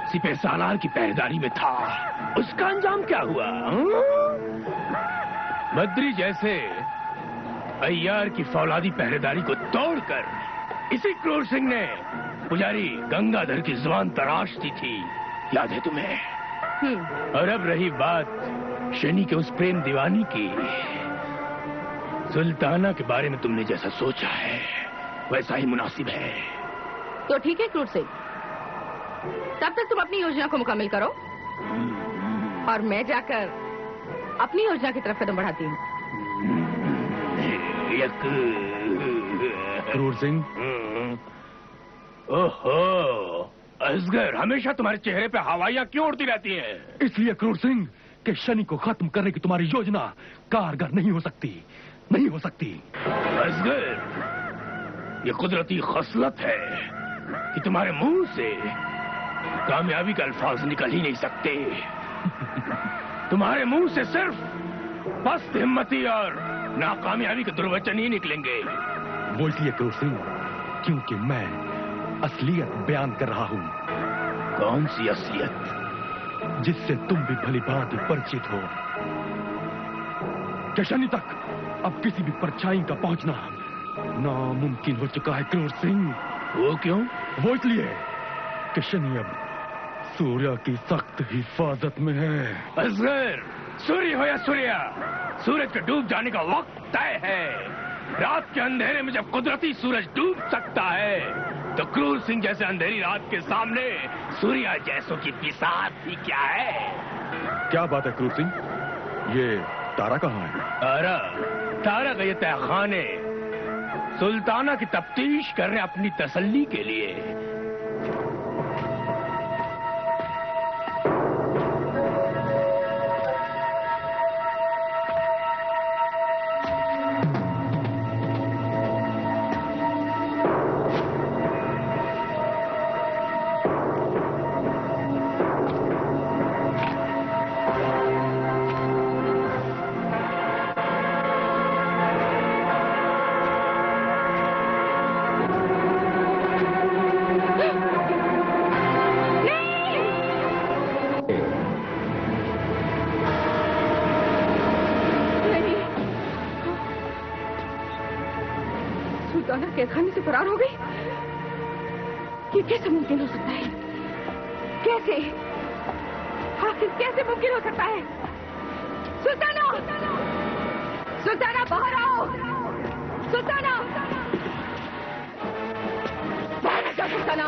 सिपह सालार की पहरेदारी में था, उसका अंजाम क्या हुआ? बद्री जैसे अय्यार की फौलादी पहरेदारी को तोड़कर इसी क्रूर सिंह ने पुजारी गंगाधर की जुबान तराश दी थी, याद है तुम्हें? और अब रही बात शनि के उस प्रेम दीवानी की, सुल्ताना के बारे में तुमने जैसा सोचा है वैसा ही मुनासिब है। तो ठीक है क्रूर सिंह, तब तक तुम अपनी योजना को मुकम्मल करो और मैं जाकर अपनी योजना की तरफ कदम बढ़ाती हूँ। क्रूर सिंह, ओहो, असगर, हमेशा तुम्हारे चेहरे पे हवाइयां क्यों उड़ती रहती हैं? इसलिए क्रूर सिंह कि शनि को खत्म करने की तुम्हारी योजना कारगर नहीं हो सकती, नहीं हो सकती। असगर, ये कुदरती खसलत है कि तुम्हारे मुंह से कामयाबी का अल्फाज निकल ही नहीं सकते। तुम्हारे मुंह से सिर्फ पस्त हिम्मती और नाकामयाबी के दुर्वचन ही निकलेंगे। वो इसलिए क्रूर सिंह क्योंकि मैं असलियत बयान कर रहा हूँ। कौन सी असलियत? जिससे तुम भी भली भांति परिचित हो कि शनि तक अब किसी भी परछाई का पहुंचना नामुमकिन हो चुका है क्रूर सिंह। वो क्यों? वो इसलिए कि शनि अब सूर्य की सख्त हिफाजत में है। असगर, सूर्य हो या सूर्या, सूरज के डूब जाने का वक्त तय है। रात के अंधेरे में जब कुदरती सूरज डूब सकता है तो क्रूर सिंह जैसे अंधेरी रात के सामने सूर्या जैसों की बिसात ही क्या है? क्या बात है क्रूर सिंह, ये तारा कहाँ है? तारा का ये तहखाने सुल्ताना की तफ्तीश कर रहे अपनी तसल्ली के लिए। कैदखाने से फरार हो गई? ये कैसे मुमकिन हो सकता है? कैसे? आखिर कैसे मुमकिन हो सकता है? सुल्ताना! सुल्ताना बाहर आओ! सुल्ताना! बाहर आ जाओ सुल्ताना!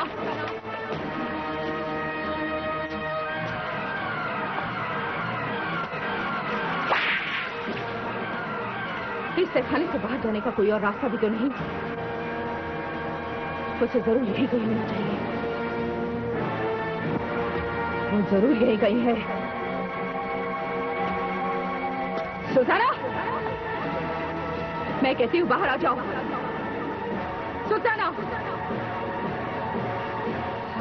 इस तहखाने से बाहर जाने का कोई और रास्ता भी तो नहीं। उसे जरूर यही कहीं होना चाहिए। वो जरूर यही कहीं है। सुल्ताना, मैं कहती हूँ बाहर आ जाओ। सुल्ताना,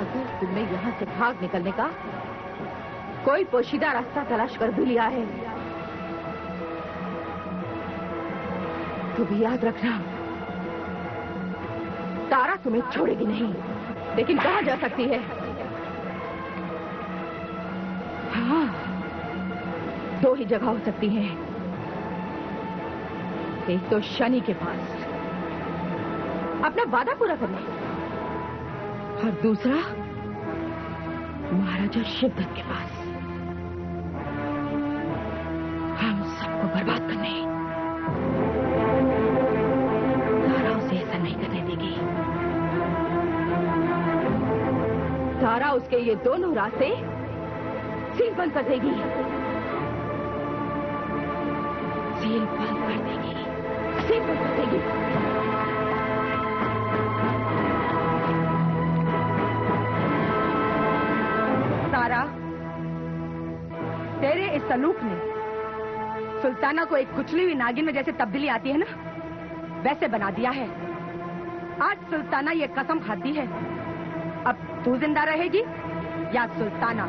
अगर तुमने यहाँ से भाग निकलने का कोई पोशीदा रास्ता तलाश कर भी लिया है तो भी याद रखना, तारा तुम्हें छोड़ेगी नहीं। लेकिन कहाँ जा सकती है? हाँ, दो ही जगह हो सकती हैं। एक तो शनि के पास अपना वादा पूरा करने, और दूसरा महाराजा शिवदत्त के पास हम सबको बर्बाद करने। तारा उसके ये दोनों रास्ते सील बंद कर देगी। सील बंद कर देगी। सील बंद कर देगी। तारा, तेरे इस सलूक ने सुल्ताना को एक कुचली हुई नागिन में जैसे तब्दीली आती है ना, वैसे बना दिया है। आज सुल्ताना ये कसम खाती है, अब तू जिंदा रहेगी या सुल्ताना।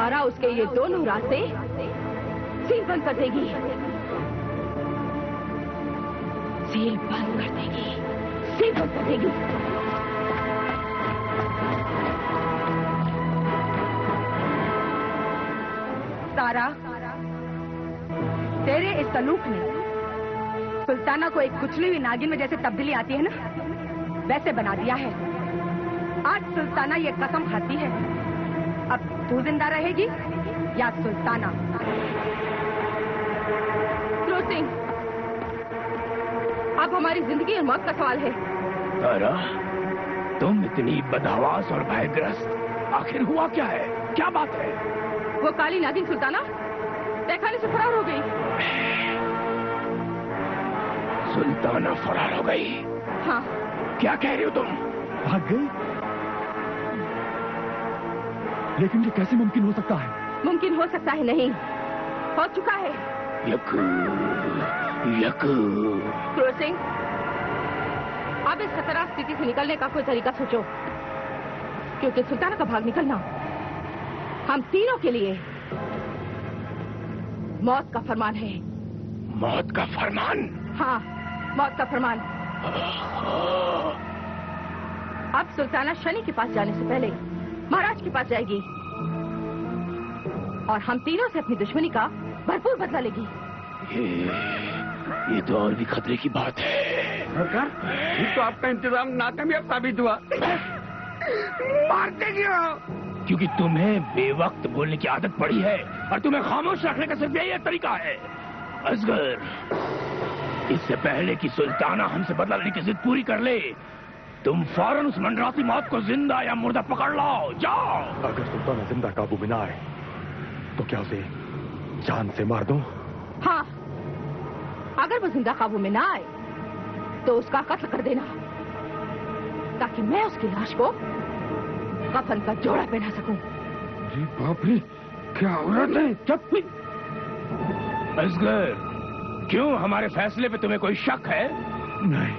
तारा उसके ये दोनों रास्ते सील बंद कर देगी। सील बंद कर देगी। सील बंद कर देगी। तारा, तेरे इस सलूक में सुल्ताना को एक कुचली हुई नागिन में जैसे तब्दीली आती है ना, वैसे बना दिया है। आज सुल्ताना ये कसम खाती है, अब तू जिंदा रहेगी या सुल्ताना। क्रूर सिंह, अब हमारी जिंदगी और मौत का सवाल है। तारा, तुम इतनी बदहवास और भयग्रस्त, आखिर हुआ क्या है? क्या बात है? वो काली नागिन सुल्ताना तहखाने से फरार हो गई। सुल्ताना फरार हो गई? हाँ। क्या कह रही हो तुम? भाग गई? लेकिन ये कैसे मुमकिन हो सकता है? मुमकिन हो सकता है नहीं, हो चुका है। क्रूर सिंह, अब इस खतरनाक स्थिति से निकलने का कोई तरीका सोचो, क्योंकि सुल्ताना का भाग निकलना हम तीनों के लिए मौत का फरमान है। मौत का फरमान? हाँ, मौत का फरमान। अब सुल्ताना शनि के पास जाने से पहले महाराज के पास जाएगी और हम तीनों से अपनी दुश्मनी का भरपूर बदला लेगी। ये तो और भी खतरे की बात है। सरकार, ये तो आपका इंतजाम नाकामयाब साबित हुआ। मारते क्यों? क्योंकि तुम्हें बेवक्त बोलने की आदत पड़ी है और तुम्हें खामोश रखने का सिर्फ यही तरीका है। असगर, इससे पहले कि सुल्ताना हमसे बदला लेने की जिद पूरी कर ले, तुम फौरन उस मंडराती मौत को जिंदा या मुर्दा पकड़ लाओ। जाओ। अगर सुल्ताना जिंदा काबू में ना आए तो क्या उसे जान से मार दूं? हाँ, अगर वो जिंदा काबू में ना आए तो उसका कत्ल कर देना, ताकि मैं उसकी लाश को कफन का जोड़ा पहना सकूं। जी बाप रे, क्या औरत है? चुप। असगर, क्यों हमारे फैसले पे तुम्हें कोई शक है? नहीं,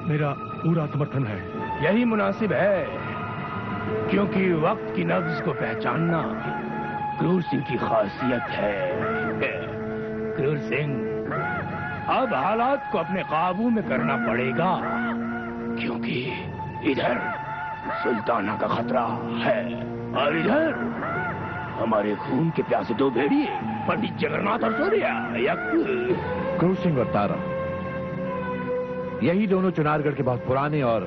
मेरा पूरा समर्थन है। यही मुनासिब है, क्योंकि वक्त की नब्ज को पहचानना क्रूर सिंह की खासियत है। क्रूर सिंह, अब हालात को अपने काबू में करना पड़ेगा, क्योंकि इधर सुल्ताना का खतरा है और इधर हमारे खून के प्यासे दो भेड़िए, पंडित जगन्नाथ और सूर्या। क्रूर सिंह और तारा, यही दोनों चुनारगढ़ के बहुत पुराने और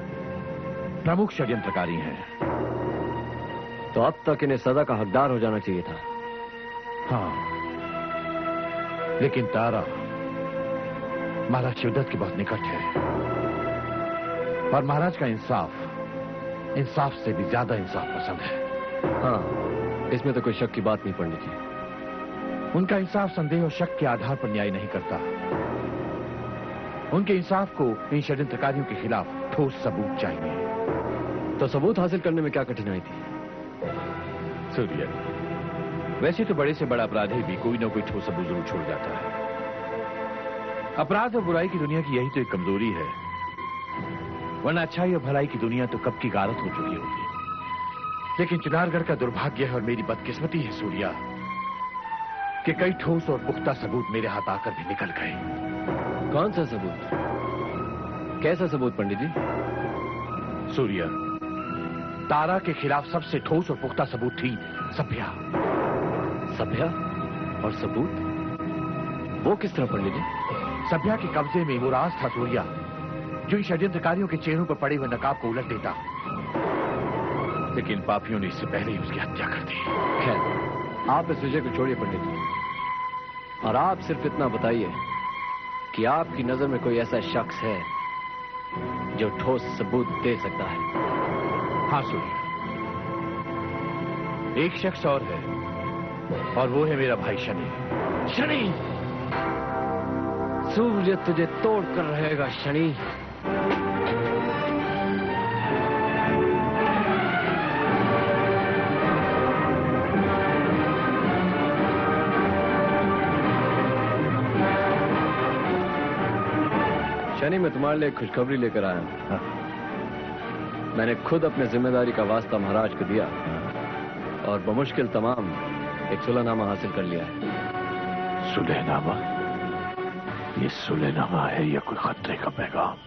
प्रमुख षड्यंत्रकारी हैं। तो अब तक इन्हें सजा का हकदार हो जाना चाहिए था। हाँ, लेकिन तारा महाराज शिवदत्त के बहुत निकट है और महाराज का इंसाफ से भी ज्यादा इंसाफ पसंद है। हाँ, इसमें तो कोई शक की बात नहीं पंडित जी। उनका इंसाफ संदेह और शक के आधार पर न्याय नहीं करता। उनके इंसाफ को इन षड्यंत्रकारियों के खिलाफ ठोस सबूत चाहिए। तो सबूत हासिल करने में क्या कठिनाई थी? सूर्य, वैसे तो बड़े से बड़ा अपराधी भी कोई ना कोई ठोस सबूत जरूर छोड़ जाता है। अपराध और बुराई की दुनिया की यही तो एक कमजोरी है, वरना अच्छाई और भलाई की दुनिया तो कब की गारत हो चुकी होगी। लेकिन चुनारगढ़ का दुर्भाग्य है और मेरी बदकिस्मती है सूर्या कि कई ठोस और पुख्ता सबूत मेरे हाथ आकर भी निकल गए। कौन सा सबूत? कैसा सबूत पंडित जी? सूर्या, तारा के खिलाफ सबसे ठोस और पुख्ता सबूत थी सभ्या। सभ्या और सबूत? वो किस तरह पंडित जी? सभ्या के कब्जे में वो राज था सूर्या, जो इन षड्यंत्रकारियों के चेहरों पर पड़े हुए नकाब को उलट देता, लेकिन पापियों ने इससे पहले ही उसकी हत्या कर दी। खैर, आप इस विषय को छोड़िए पंडित जी, और आप सिर्फ इतना बताइए कि आपकी नजर में कोई ऐसा शख्स है जो ठोस सबूत दे सकता है? हाँ सूर्य, एक शख्स और है, और वो है मेरा भाई शनि। शनि! सूर्य तुझे तोड़ कर रहेगा शनि। शनि, मैं तुम्हारे लिए खुशखबरी लेकर आया हूं। मैंने खुद अपने जिम्मेदारी का वास्ता महाराज को दिया और बमुश्किल तमाम एक सुलहनामा हासिल कर लिया है। सुलहनामा? ये सुलहनामा है या कोई खतरे का पैगाम?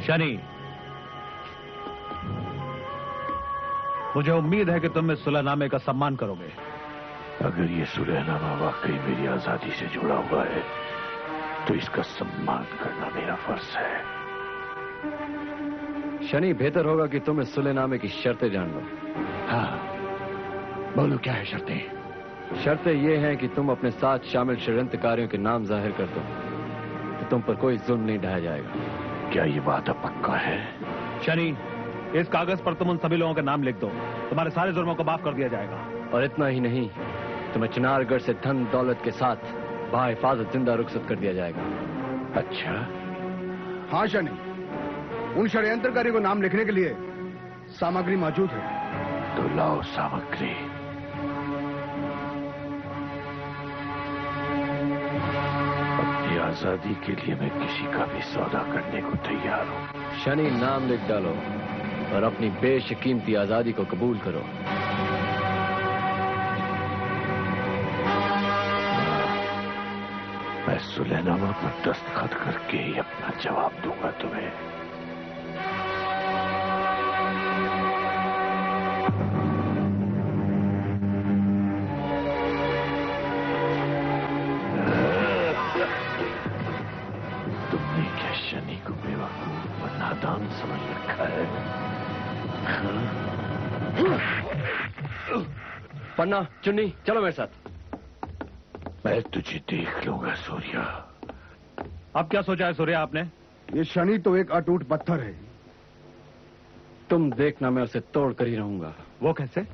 शनि, मुझे उम्मीद है कि तुम इस सुलहनामे का सम्मान करोगे। अगर ये सुलहनामा वाकई मेरी आजादी से जुड़ा हुआ है तो इसका सम्मान करना मेरा फर्ज है। शनि, बेहतर होगा कि तुम इस सुलहनामे की शर्तें जान लो। हाँ, बोलो क्या है शर्तें? शर्तें ये हैं कि तुम अपने साथ शामिल षड्यंत्रकारियों के नाम जाहिर कर दो तो तुम पर कोई जुल्म नहीं ढाया जाएगा। क्या ये वादा पक्का है? शनि, इस कागज पर तुम उन सभी लोगों के नाम लिख दो, तुम्हारे सारे जुर्मों को माफ कर दिया जाएगा। और इतना ही नहीं, तुम्हें चिनारगढ़ से धन दौलत के साथ बाहिफाजत जिंदा रुखसत कर दिया जाएगा। अच्छा? हाँ शनि, उन षड्यंत्रकारी को नाम लिखने के लिए सामग्री मौजूद है। तो लाओ सामग्री। अपनी आजादी के लिए मैं किसी का भी सौदा करने को तैयार हूँ। शनि, नाम लिख डालो और अपनी बेशकीमती आजादी को कबूल करो। मैं सुलहनामा पर दस्तखत करके ही अपना जवाब दूंगा तुम्हें। तुमने क्या शनि को बेवकूफ और नादान समझ रखा है? पन्ना, चुन्नी, चलो मेरे साथ। मैं तुझे देख लूंगा सूर्या। अब क्या सोचा है सूर्या आपने? ये शनि तो एक अटूट पत्थर है। तुम देखना, मैं उसे तोड़ कर ही रहूंगा। वो कैसे?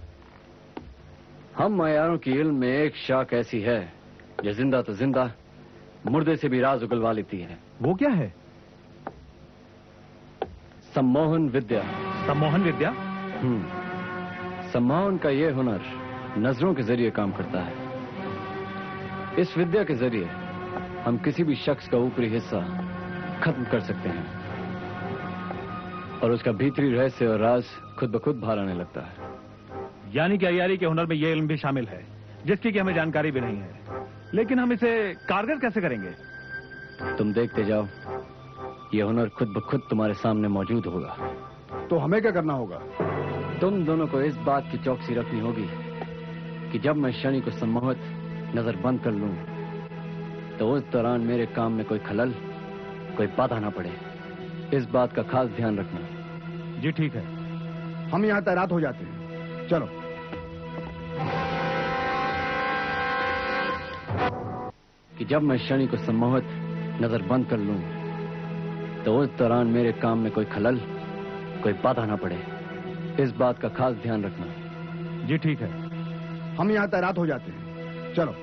हम मायारों की इल्म में एक शाख ऐसी है जो जिंदा तो जिंदा, मुर्दे से भी राज उगलवा लेती है। वो क्या है? सम्मोहन विद्या। सम्मोहन विद्या? सम्मोहन का ये हुनर नजरों के जरिए काम करता है। इस विद्या के जरिए हम किसी भी शख्स का ऊपरी हिस्सा खत्म कर सकते हैं और उसका भीतरी रहस्य और राज खुद ब खुद बाहर आने लगता है। यानी कि अय्यारी के हुनर में यह इल्म भी शामिल है जिसकी कि हमें जानकारी भी नहीं है, लेकिन हम इसे कारगर कैसे करेंगे? तुम देखते जाओ, यह हुनर खुद ब खुद तुम्हारे सामने मौजूद होगा। तो हमें क्या करना होगा? तुम दोनों को इस बात की चौकसी रखनी होगी कि जब मैं शनि को सम्मोहित नजर बंद कर लूं तो उस दौरान मेरे काम में कोई खलल, कोई बाधा ना पड़े। इस बात का खास ध्यान रखना। जी ठीक है। हम यहाँ तैनात हो जाते हैं। चलो। कि जब मैं शनि को सम्मोहित नजर बंद कर लूं तो उस दौरान मेरे काम में कोई खलल, कोई बाधा ना पड़े। इस बात का खास ध्यान रखना। जी ठीक है। हम यहाँ तैनात हो जाते हैं। चलो।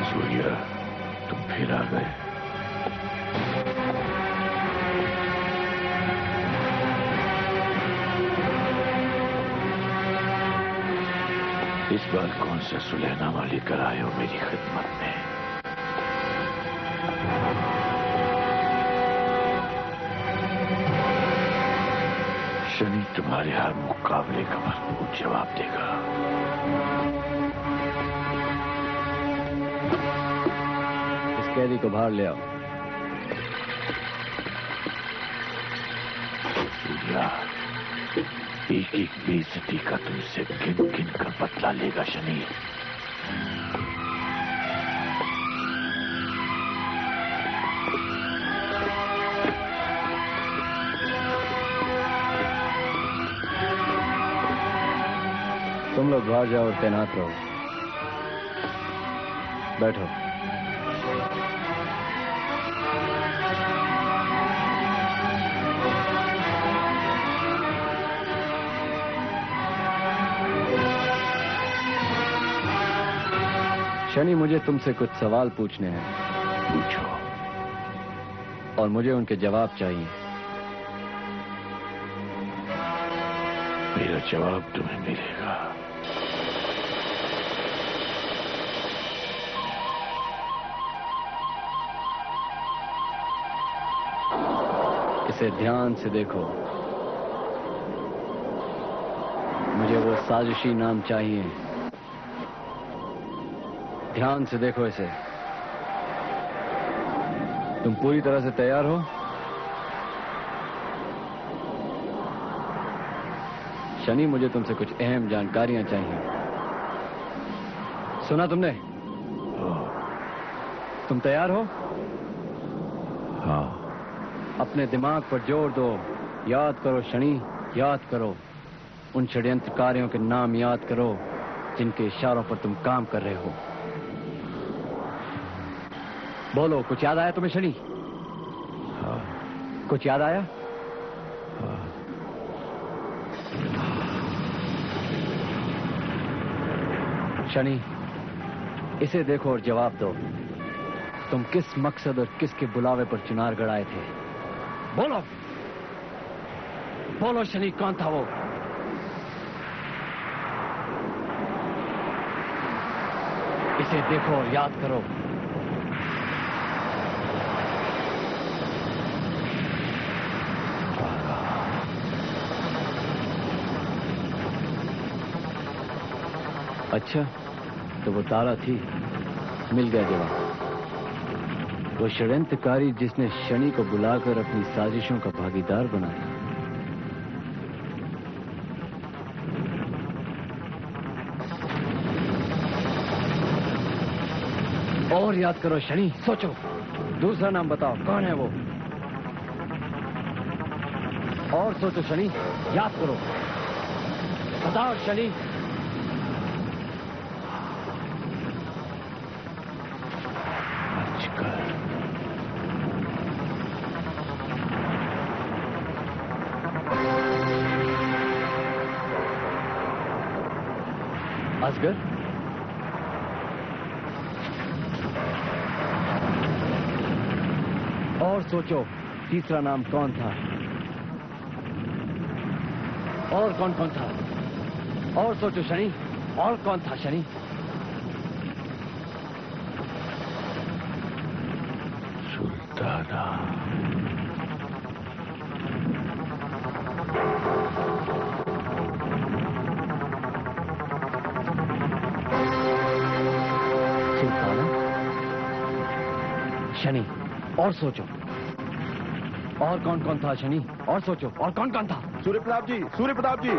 सूर्या, तुम फिर आ गए। इस बार कौन सा सुलहनामा लेकर आए हो मेरी खिदमत में? शनि तुम्हारे हर मुकाबले का भरपूर जवाब देगा। इस कैदी को बाहर ले आओ। सूर्या, एक एक बेइज्जती का तुमसे गिन गिन कर बदला लेगा शनि। तुम लोग बाहर जाओ और तैनात रहो। बैठो। शनि, मुझे तुमसे कुछ सवाल पूछने हैं। पूछो। और मुझे उनके जवाब चाहिए। मेरा जवाब तुम्हें मिलेगा। इसे ध्यान से देखो। मुझे वो साजिशी नाम चाहिए। ध्यान से देखो इसे। तुम पूरी तरह से तैयार हो? शनि, मुझे तुमसे कुछ अहम जानकारियां चाहिए। सुना तुमने? तुम तैयार हो? हाँ। अपने दिमाग पर जोर दो। याद करो शनि, याद करो। उन षड्यंत्रकारियों के नाम याद करो जिनके इशारों पर तुम काम कर रहे हो। बोलो, कुछ याद आया तुम्हें शनि? हाँ। कुछ याद आया? हाँ। शनि, इसे देखो और जवाब दो। तुम किस मकसद और किसके बुलावे पर चुनारगढ़ आए थे? बोलो, बोलो शनि, कौन था वो? इसे देखो और याद करो। अच्छा, तो वो तारा थी। मिल गया जवाब। वो षड्यंत्रकारी जिसने शनि को बुलाकर अपनी साजिशों का भागीदार बनाया। और याद करो शनि, सोचो। दूसरा नाम बताओ, कौन है वो? और सोचो शनि, याद करो। बताओ शनि। असगर? और सोचो, तीसरा नाम कौन था? और कौन कौन था? और सोचो शनि, और कौन था शनि? सुल्ताना। शनि, और सोचो। और कौन कौन था शनि? और सोचो, और कौन कौन था? सूर्य प्रताप जी, सूर्य प्रताप जी।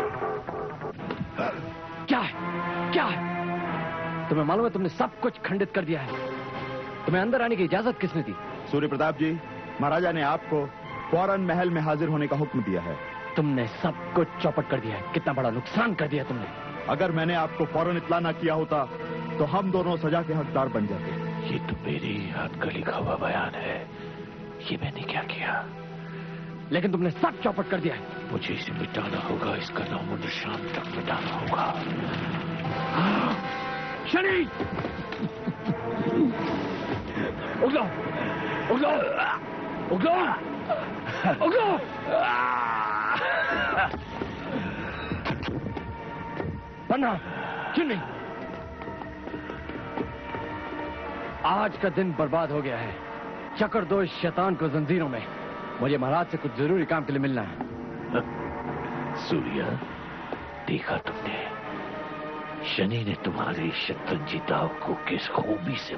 क्या है? क्या है? तुम्हें मालूम है तुमने सब कुछ खंडित कर दिया है। तुम्हें अंदर आने की इजाजत किसने दी? सूर्य प्रताप जी, महाराजा ने आपको फौरन महल में हाजिर होने का हुक्म दिया है। तुमने सब कुछ चौपट कर दिया है। कितना बड़ा नुकसान कर दिया तुमने। अगर मैंने आपको फौरन इत्ला ना किया होता तो हम दोनों सजा के हकदार बन जाते। ये तो मेरी हाथ का लिखा हुआ बयान है। ये मैंने क्या किया? लेकिन तुमने सब चौपट कर दिया है। मुझे इसे मिटाना होगा। इसका नाम मुझे शाम तक मिटाना होगा। शनि! उगलो! उगलो! उगलो! उगलो! पन्ना, चिन्नी! आज का दिन बर्बाद हो गया है। चक्कर दो इस शैतान को जंजीरों में। मुझे महाराज से कुछ जरूरी काम के लिए मिलना है। सूर्या, देखा तुमने? शनि ने तुम्हारे शतरंजी दाव को किस खूबी से